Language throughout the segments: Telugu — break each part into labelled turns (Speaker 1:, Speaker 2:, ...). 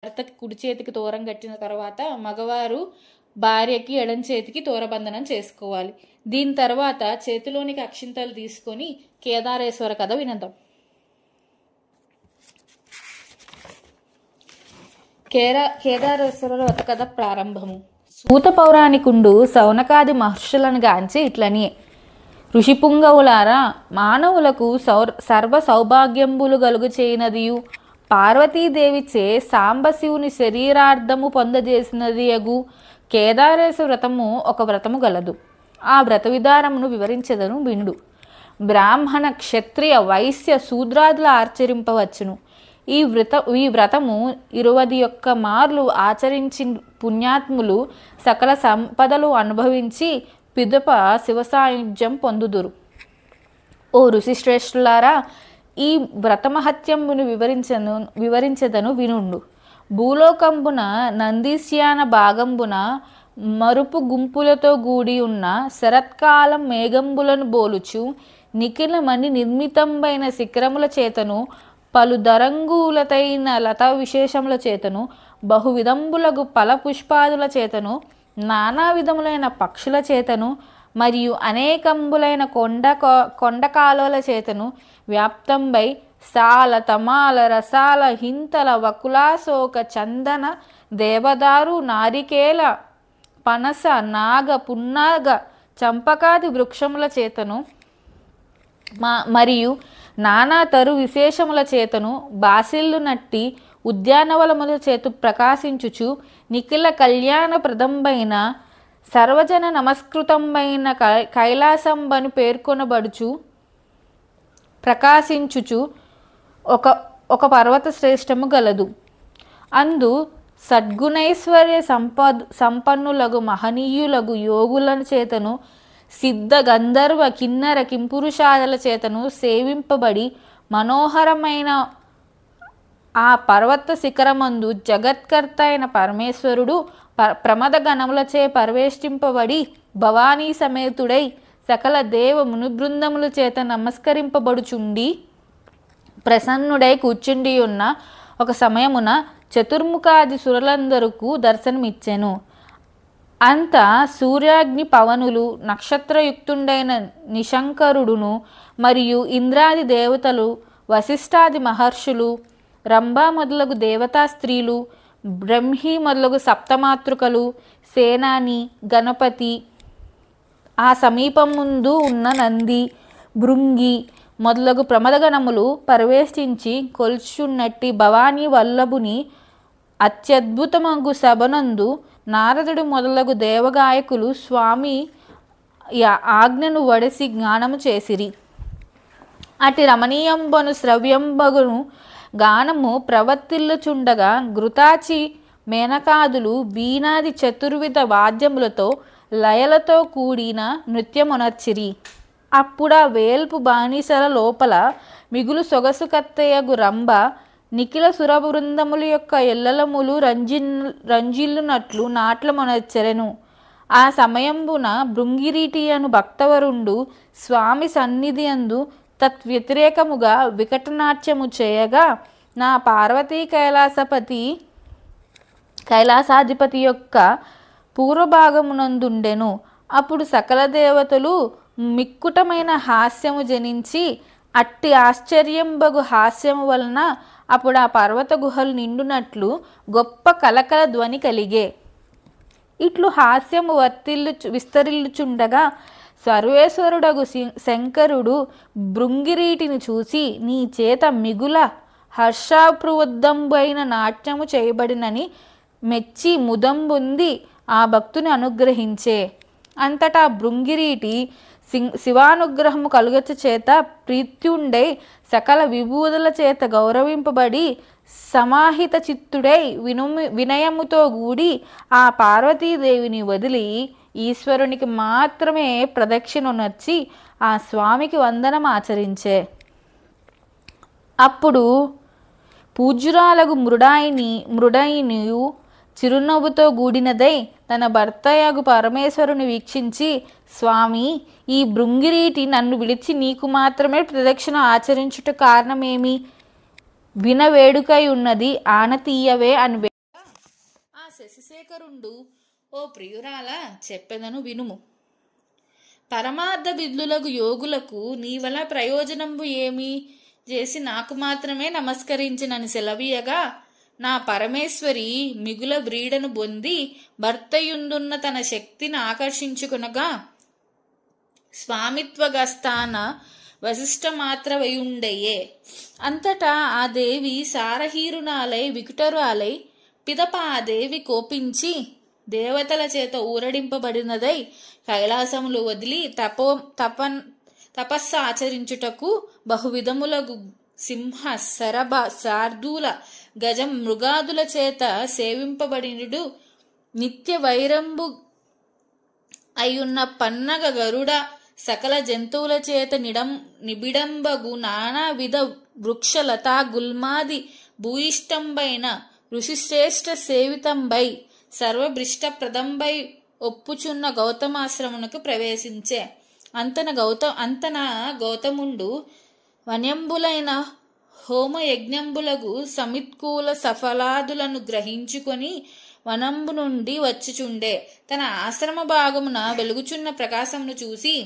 Speaker 1: భర్తకి కుడి చేతికి తోరం కట్టిన తర్వాత మగవారు భార్యకి ఎడం చేతికి తోరబంధనం చేసుకోవాలి. దీని తర్వాత చేతిలోనికి అక్షింతలు తీసుకొని కేదారేశ్వర కథ వినందాం. కేదారేశ్వర వ్రత కథ ప్రారంభము. సూత పౌరాణికుండు సౌనకాది మహర్షులను గాంచి ఇట్లని, ఋషిపుంగవులారా, మానవులకు సర్వ సౌభాగ్యంబులు గలుగు చేయనదియు పార్వతీదేవిచే సాంబశివుని శరీరార్థము పొందజేసినది అగు కేదారేశ్వర వ్రతము ఒక వ్రతము గలదు. ఆ వ్రత విధానమును వివరించెదను వినుడు. బ్రాహ్మణ, క్షత్రియ, వైశ్య, శూద్రాదుల ఆచరింపవచ్చును. ఈ వ్రతము 21 మార్లు ఆచరించి పుణ్యాత్ములు సకల సంపదలు అనుభవించి పిదప శివసాయుధ్యం పొందుదురు. ఓ ఋషిశ్రేష్ఠులారా, ఈ వ్రతమహత్యమును వివరించెదను వినుండు. భూలోకంబున నందీశ్యాన భాగంబున మరుపు గుంపులతో కూడి ఉన్న శరత్కాలం మేఘంబులను బోలుచు నిఖిలమని నిర్మితంబైన శిఖరముల చేతను పలు దరంగులతైన లతా విశేషముల చేతను బహువిధంబులగు ఫల పుష్పాదుల చేతను నానా విధములైన పక్షుల చేతను మరియు అనేకంబులైన కొండ కాలువల చేతను వ్యాప్తంబై సాల, తమాల, రసాల, హింతల, వకులాశోక, చందన, దేవదారు, నారికేల, పనస, నాగ, పున్నాగ, చంపకాది వృక్షముల చేతను మరియు నానా తరు విశేషముల చేతను బాసిల్లు నట్టి ఉద్యానవనముల చేతు ప్రకాశించుచు నిఖిల కళ్యాణప్రదంబైన సర్వజన నమస్కృతంబైన కైలాసంబను పేర్కొనబడుచు ప్రకాశించుచు ఒక పర్వత శ్రేష్టము గలదు. అందు సద్గుణైశ్వర్య సంపన్నులగు మహనీయులగు యోగుల చేతను సిద్ధ, గంధర్వ, కిన్నర, కింపురుషాదుల చేతను సేవింపబడి మనోహరమైన ఆ పర్వత శిఖరమందు జగత్కర్త అయిన పరమేశ్వరుడు ప్రమద గణములచే పరివేష్టింపబడి భవానీ సమేతుడై సకల దేవ మునిబృందముల చేత నమస్కరింపబడుచుండి ప్రసన్నుడై కూర్చుండి ఉన్న ఒక సమయమున చతుర్ముఖాది సురలందరకు దర్శనమిచ్చెను. అంత సూర్యాగ్ని పవనులు, నక్షత్రయుక్తుండైన నిశంకరుడును మరియు ఇంద్రాది దేవతలు, వశిష్ఠాది మహర్షులు, రంభా మొదలగు దేవతా స్త్రీలు, బ్రహ్మి మొదలగు సప్తమాతృకలు, సేనాని, గణపతి, ఆ సమీపం ముందు ఉన్న నంది, భృంగి మొదలగు ప్రమదగణములు పరివేష్టించి కొల్చున్నట్టి భవానీ వల్లభుని అత్యద్భుతమగు సభనందు నారదుడు మొదలగు దేవగాయకులు స్వామి ఆజ్ఞను వడసి జ్ఞానము చేసిరి. అటి రమణీయంబను శ్రవ్యంబగును గానము ప్రవర్తిల్లుచుండగా ఘృతాచి, మేనకాదులు వీణాది చతుర్విధ వాద్యములతో లయలతో కూడిన నృత్యమునర్చిరి. అప్పుడా వేల్పు బానిసల లోపల మిగులు సొగసు కత్తెయగు రంభ నిఖిల సురబృందముల యొక్క ఎల్లలములు రంజిల్లునట్లు నాట్లమునర్చెరెను. ఆ సమయంబున భృంగిరీటి అను భక్తవరుండు స్వామి సన్నిధి అందు తద్వ్యతిరేకముగా వికటనాట్యము చేయగా నా పార్వతీ కైలాసాధిపతి యొక్క పూర్వభాగమునందుండెను. అప్పుడు సకల దేవతలు మిక్కుటమైన హాస్యము జనించి అట్టి ఆశ్చర్యంబగు హాస్యము వలన అప్పుడు ఆ పర్వత గుహలు నిండునట్లు గొప్ప కలకల ధ్వని కలిగే. ఇట్లు హాస్యము విస్తరిల్లుచుండగా సర్వేశ్వరుడగు శంకరుడు భృంగిరీటిని చూసి, నీ చేత మిగుల హర్షాప్రవృద్ధంబైన నాట్యము చేయబడినని మెచ్చి ముదంబొంది ఆ భక్తుని అనుగ్రహించే. అంతటా భృంగిరీటి శివానుగ్రహము కలుగచ చేత ప్రీత్యుండై సకల విభూతుల చేత గౌరవింపబడి సమాహిత చిత్తుడై వినయముతో కూడి ఆ పార్వతీదేవిని వదిలి ఈశ్వరునికి మాత్రమే ప్రదక్షిణ నచ్చి ఆ స్వామికి వందనం ఆచరించే. అప్పుడు పూజ్యురాలగు మృడాయినియు చిరునవ్వుతో కూడినదై తన భర్తయగు పరమేశ్వరుని వీక్షించి, స్వామి, ఈ భృంగిరీటి నన్ను విడిచి నీకు మాత్రమే ప్రదక్షిణ ఆచరించుట కారణమేమి? వినవేడుకై ఉన్నది, ఆనతీయవే అని శశిశేఖరుండు, ఓ ప్రియురాల చెప్పెదను వినుము. పరమార్థ బిద్లులకు యోగులకు నీవల ప్రయోజనంబు ఏమి చేసి నాకు మాత్రమే నమస్కరించినని సెలవీయగా, నా పరమేశ్వరి మిగుల వ్రీడను బొంది భర్తయుందున్న తన శక్తిని ఆకర్షించుకునగా స్వామిత్వగస్థాన వశిష్ఠమాత్రవయుండయే. అంతటా ఆ దేవి సారహీరునాలై వికటరులై, పిదప ఆ దేవి కోపించి దేవతల చేత ఊరడింపబడినదై కైలాసములు వదిలి తపస్సు ఆచరించుటకు బహువిధములగు సింహ శరభ శార్దూల గజం మృగాదుల చేత సేవింపబడినుడు నిత్య వైరంబు అయ్యున్న పన్నగ గరుడ సకల జంతువుల చేత నిబిడంబగు నానావిధ వృక్షలతా గుల్మాది భూయిష్టంబైన ఋషిశ్రేష్ఠ సేవితంబై సర్వభృష్టప్రదంబై ఒప్పుచున్న గౌతమాశ్రమునకు ప్రవేశించే. అంతన గౌతముండు వన్యంబులైన హోమయజ్ఞంబులగు సమిత్కూల సఫలాదులను గ్రహించుకొని వనంబు నుండి వచ్చిచుండే. తన ఆశ్రమ భాగమున వెలుగుచున్న ప్రకాశమును చూసి,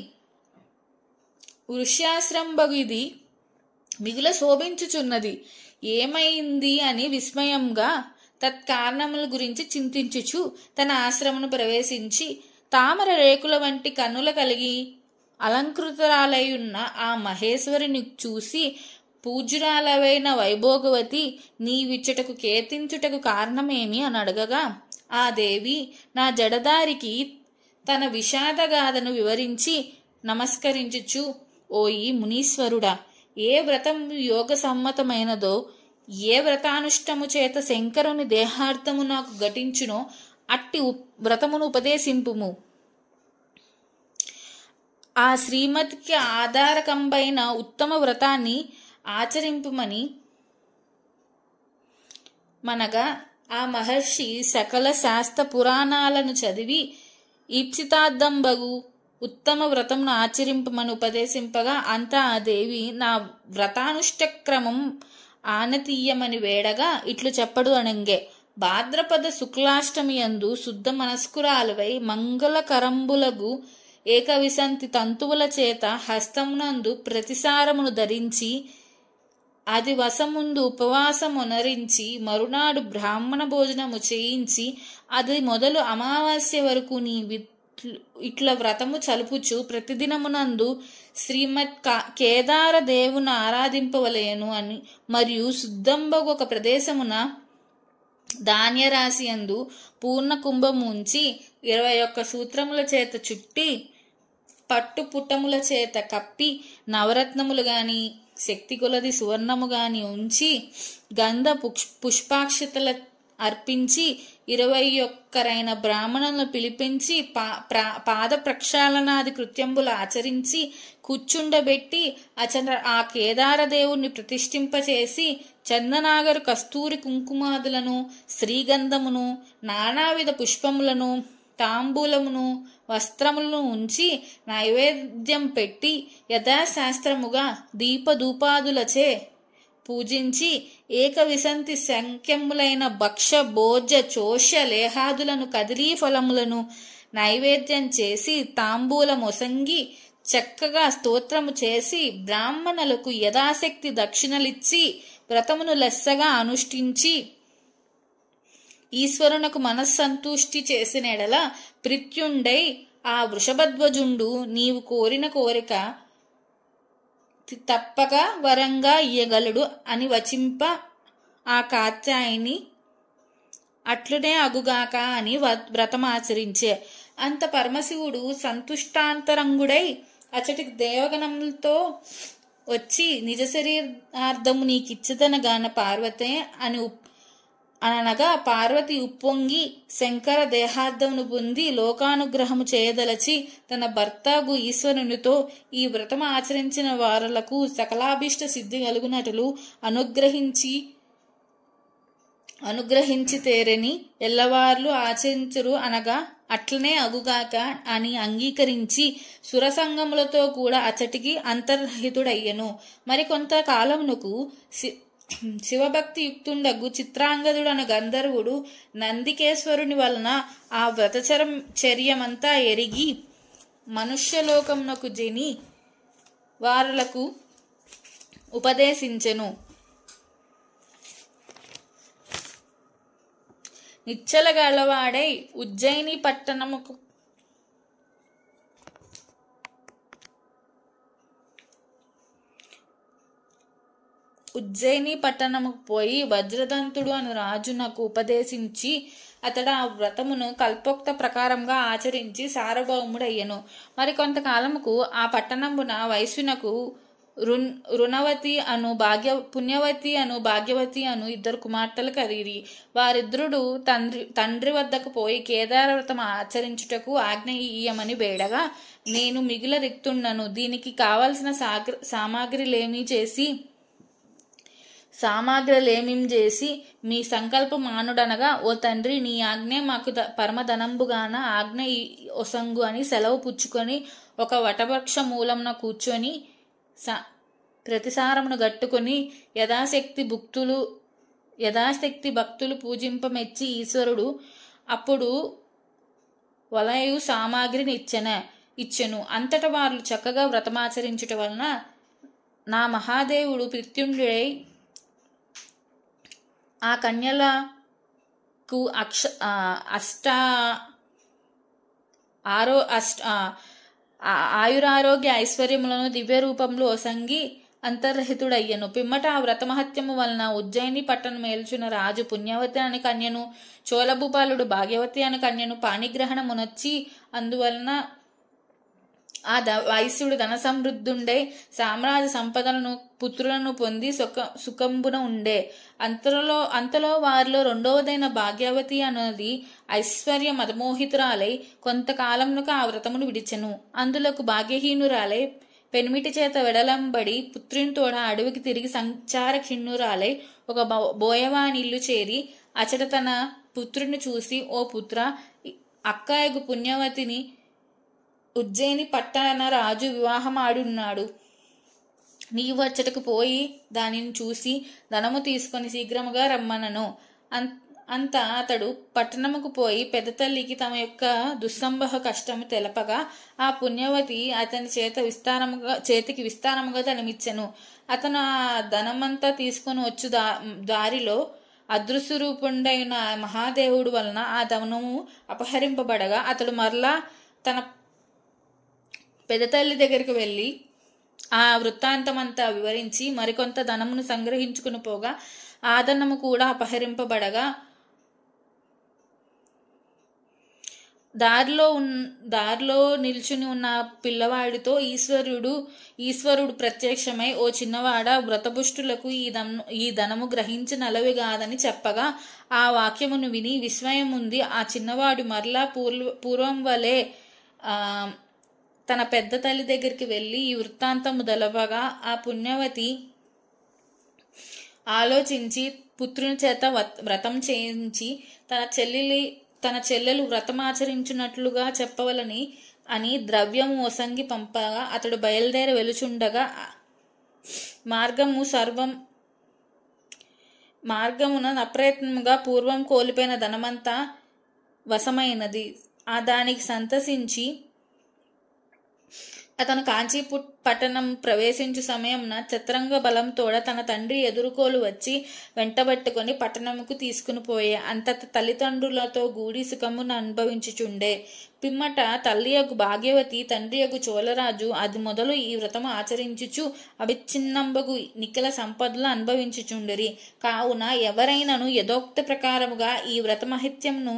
Speaker 1: వృష్యాశ్రంబగు ఇది మిగుల శోభించుచున్నది, ఏమైంది అని విస్మయంగా తత్కారణముల గురించి చింతించుచు తన ఆశ్రమను ప్రవేశించి, తామర రేకుల వంటి కన్నుల కలిగి అలంకృతరాలయున్న ఆ మహేశ్వరిని చూసి, పూజ్యురాలవైన వైభోగవతి, నీవిచ్చటకు కీర్తించుటకు కారణమేమి అని అడగగా, ఆ దేవి నా జడదారికి తన విషాదగాథను వివరించి నమస్కరించుచు, ఓయి మునీశ్వరుడా, ఏ వ్రతం యోగ సమ్మతమైనదో, ఏ వ్రతానుష్టము చేత శంకరుని దేహార్థము నాకు ఘటించునో అట్టి వ్రతమును ఉపదేశింపుము. ఆ శ్రీమతికి ఆధారకంబైన ఉత్తమ వ్రతాన్ని ఆచరింపుమని మనగా ఆ మహర్షి సకల శాస్త్ర పురాణాలను చదివి ఈప్సితార్థంబగు ఉత్తమ వ్రతమును ఆచరింపమని ఉపదేశింపగా, అంతా ఆ దేవి నా వ్రతానుష్టక్రమం ఆనతీయమని వేడగా ఇట్లు చెప్పడు అనంగే. భాద్రపద శుక్లాష్టమి యందు శుద్ధ మనస్కురాలువై మంగళకరంబులగు ఏకవిశంతి తంతువుల చేత హస్తమునందు ప్రతిసారమును ధరించి అది వసముందు ఉపవాసమునరించి మరునాడు బ్రాహ్మణ భోజనము చేయించి అది మొదలు అమావాస్య వరకు నీ ఇట్ల వ్రతము చలుపుచు ప్రతిదినమునందు శ్రీమత్ కేదార దేవుని ఆరాధింపవలయను అని, మరియు శుద్ధంబగు ఒక ప్రదేశమున ధాన్యరాశి యందు పూర్ణ కుంభము ఉంచి 21 సూత్రముల చేత చుట్టి పట్టు పుట్టముల చేత కప్పి నవరత్నములు గాని శక్తి కొలది సువర్ణము గాని ఉంచి గంధ పుష్పాక్షతల అర్పించి 21 బ్రాహ్మణులను పిలిపించి పాద ప్రక్షాళనాది కృత్యంబులు ఆచరించి కూర్చుండబెట్టి ఆ కేదారదేవుణ్ణి ప్రతిష్ఠింపచేసి చందనాగరు కస్తూరి కుంకుమాదులను శ్రీగంధమును నానావిధ పుష్పములను తాంబూలమును వస్త్రములను ఉంచి నైవేద్యం పెట్టి యథాశాస్త్రముగా దీపధూపాదులచే పూజించి ఏకవిశంతి సంఖ్యములైన భక్ష భోజ చోష లేహాదులను కదిలీ ఫలములను నైవేద్యం చేసి తాంబూలమొసంగి చక్కగా స్తోత్రము చేసి బ్రాహ్మణులకు యథాశక్తి దక్షిణలిచ్చి వ్రతమును లెస్సగా అనుష్ఠించి ఈశ్వరునకు మనస్సంతుష్టి చేసిన ఎడల ప్రీత్యుండై ఆ వృషభధ్వజుండు నీవు కోరిన కోరిక తప్పక వరంగా ఇయ్యగలడు అని వచింప ఆ కాత్యాయిని అట్లునే అగుగాక అని వ్రతమాచరించే. అంత పరమశివుడు సంతుష్టాంతరంగుడై అచటి దేవగణములతో వచ్చి నిజ శరీరార్థము నీకిచ్చదనగాన పార్వతే అని అనగా పార్వతి ఉప్పొంగి శంకర దేహార్థమును పొంది లోకానుగ్రహము చేయదలచి తన భర్తగు ఈశ్వరునితో ఈ వ్రతము ఆచరించిన వారులకు సకలాభీష్ట సిద్ధి కలుగునట్లు అనుగ్రహించి తేరని ఎల్లవార్లు ఆచరించరు అనగా అట్లనే అగుగాక అని అంగీకరించి సురసంగములతో కూడా అచటికి అంతర్హితుడయ్యను. మరికొంత కాలమునకు శివభక్తి యుక్తుండగు చిత్రాంగదుడు అను గంధర్వుడు నందికేశ్వరుని వలన ఆ చర్యమంతా ఎరిగి మనుష్యలోకమునకు జని వారులకు ఉపదేశించెను. నిచ్చల గలవాడై ఉజ్జయిని పట్టణముకు పోయి వజ్రదంతుడు అను రాజు నాకు ఉపదేశించి అతడు ఆ వ్రతమును కల్పోక్త ప్రకారంగా ఆచరించి సార్వభౌముడయ్యను. మరి కొంతకాలముకు ఆ పట్టణమున వైశ్యునకు రుణవతి అను పుణ్యవతి అను భాగ్యవతి అను ఇద్దరు కుమార్తెలు కలిగిరి. వారిద్దరుడు తండ్రి వద్దకు పోయి కేదార వ్రతం ఆచరించుటకు ఆజ్ఞ ఇయ్యమని వేడగా, నేను మిగిల రిక్తుండను, దీనికి కావలసిన సామాగ్రిలేమిం చేసి మీ సంకల్ప మానుడనగా, ఓ తండ్రి, నీ ఆజ్ఞ మాకు పరమధనంబుగాన ఆజ్ఞ ఒసంగు అని సెలవు పుచ్చుకొని ఒక వటవృక్ష మూలమున కూర్చొని ప్రతిసారమును గట్టుకొని యథాశక్తి భక్తులు పూజింపమెచ్చి ఈశ్వరుడు అప్పుడు వలయు సామాగ్రిని ఇచ్చెను. అంతట వారు చక్కగా వ్రతమాచరించుట వలన నా మహాదేవుడు ప్రత్యుండుడై ఆ కన్యలకు ఆయురారోగ్య ఐశ్వర్యములను దివ్య రూపంలో ఒసంగి అంతర్రహితుడయ్యను. పిమ్మట ఆ వ్రతమహత్యము వలన ఉజ్జయిని పట్టణం మేల్చున్న రాజు పుణ్యవతి అని కన్యను, చోళభూపాలుడు భాగ్యవతి అని కన్యను పాణిగ్రహణమునొచ్చి అందువలన ఆ వైశ్యుడు ధన సమృద్ధుండే సామ్రాజ్య సంపదలను పుత్రులను పొంది సుఖంబున ఉండే. అంతలో వారిలో రెండవదైన భాగ్యవతి అన్నది ఐశ్వర్య మదమోహితురాలై కొంతకాలమునకు ఆ వ్రతమును విడిచెను. అందులకు భాగ్యహీనురాలై పెనిమిటి చేత వెడలంబడి పుత్రుని తోడ అడవికి తిరిగి సంచార ఖిన్నురాలై ఒక బోయవానిల్లు చేరి అచట తన పుత్రుని చూసి, ఓ పుత్ర, అక్కాయగు పుణ్యవతిని ఉజ్జయిని పట్టణ రాజు వివాహమాడున్నాడు. నీవు అచ్చటకు పోయి దానిని చూసి ధనము తీసుకొని శీఘ్రముగా రమ్మనను. అంతా అతడు పట్టణముకు పోయి పెద్ద తల్లికి తమ యొక్క దుస్సంభవ కష్టము తెలపగా ఆ పుణ్యవతి అతని చేతికి విస్తారముగా ధనమిచ్చెను. అతను ఆ ధనమంతా తీసుకొని వచ్చు దారిలో అదృశ్యరూపుండైన మహాదేవుడు వలన ఆ ధనము అపహరింపబడగా అతడు మరలా తన పెద్ద తల్లి దగ్గరికి వెళ్ళి ఆ వృత్తాంతమంతా వివరించి మరికొంత ధనమును సంగ్రహించుకుని పోగా ఆ ధనము కూడా అపహరింపబడగా దారిలో నిల్చుని ఉన్న పిల్లవాడితో ఈశ్వరుడు ప్రత్యక్షమై, ఓ చిన్నవాడ, వ్రతపుష్టులకు ఈ ధనము గ్రహించి నలవిగాదని చెప్పగా ఆ వాక్యమును విని విస్మయముంది ఆ చిన్నవాడు మరలా పూర్వం వలె తన పెద్ద తల్లి దగ్గరికి వెళ్ళి ఈ వృత్తాంతము తెలపగా ఆ పుణ్యవతి ఆలోచించి పుత్రుని చేత వ్రతం చేయించి తన చెల్లెలు వ్రతమాచరించినట్లుగా చెప్పవలని అని ద్రవ్యము ఒసంగి పంపగా అతడు బయలుదేరి వెలుచుండగా మార్గమున అప్రయత్నముగా పూర్వం కోల్పోయిన ధనమంతా వశమైనది. దానికి సంతసించి అతను కాంచీపుట్ పట్టణం ప్రవేశించు సమయంన చతురంగ బలంతోడ తన తండ్రి ఎదుర్కోలు వచ్చి వెంటబట్టుకొని పట్టణముకు తీసుకుని పోయే. అంతట తల్లిదండ్రులతో గూడి సుఖమును అనుభవించుచుండే. పిమ్మట తల్లియగు భాగ్యవతి తండ్రియగు చోళరాజు అది మొదలు ఈ వ్రతము ఆచరించుచు అవిచ్ఛిన్నంబగు నిఖిల సంపదలు అనుభవించుచుండిరి. కావున ఎవరైనను యథోక్త ప్రకారముగా ఈ వ్రతమహిత్యమును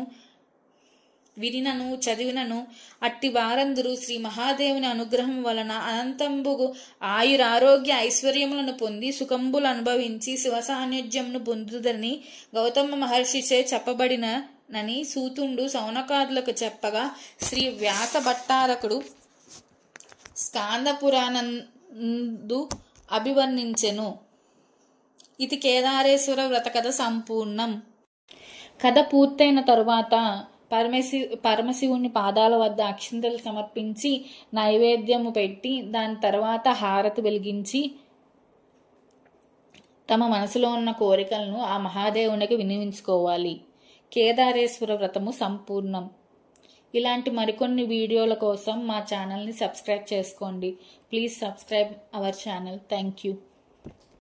Speaker 1: వినినను చదివినను అట్టి వారందరూ శ్రీ మహాదేవుని అనుగ్రహం వలన అనంతంబుగు ఆయురారోగ్య ఐశ్వర్యములను పొంది సుఖంబులు అనుభవించి శివ సాన్నిధ్యమును పొందుదని గౌతమ మహర్షిచే చెప్పబడినని సూతుండు సౌనకాదులకు చెప్పగా శ్రీ వ్యాస భట్టారకుడు స్కాంద పురాణందు అభివర్ణించెను. ఇది కేదారేశ్వర వ్రత కథ సంపూర్ణం. కథ పూర్తయిన తరువాత పరమశివుని పాదాల వద్ద అక్షింతలు సమర్పించి నైవేద్యము పెట్టి దాని తర్వాత హారతి వెలిగించి తమ మనసులో ఉన్న కోరికలను ఆ మహాదేవునికి వినియోగించుకోవాలి. కేదారేశ్వర వ్రతము సంపూర్ణం. ఇలాంటి మరికొన్ని వీడియోల కోసం మా ఛానల్ని సబ్స్క్రైబ్ చేసుకోండి. Please subscribe our channel. Thank you.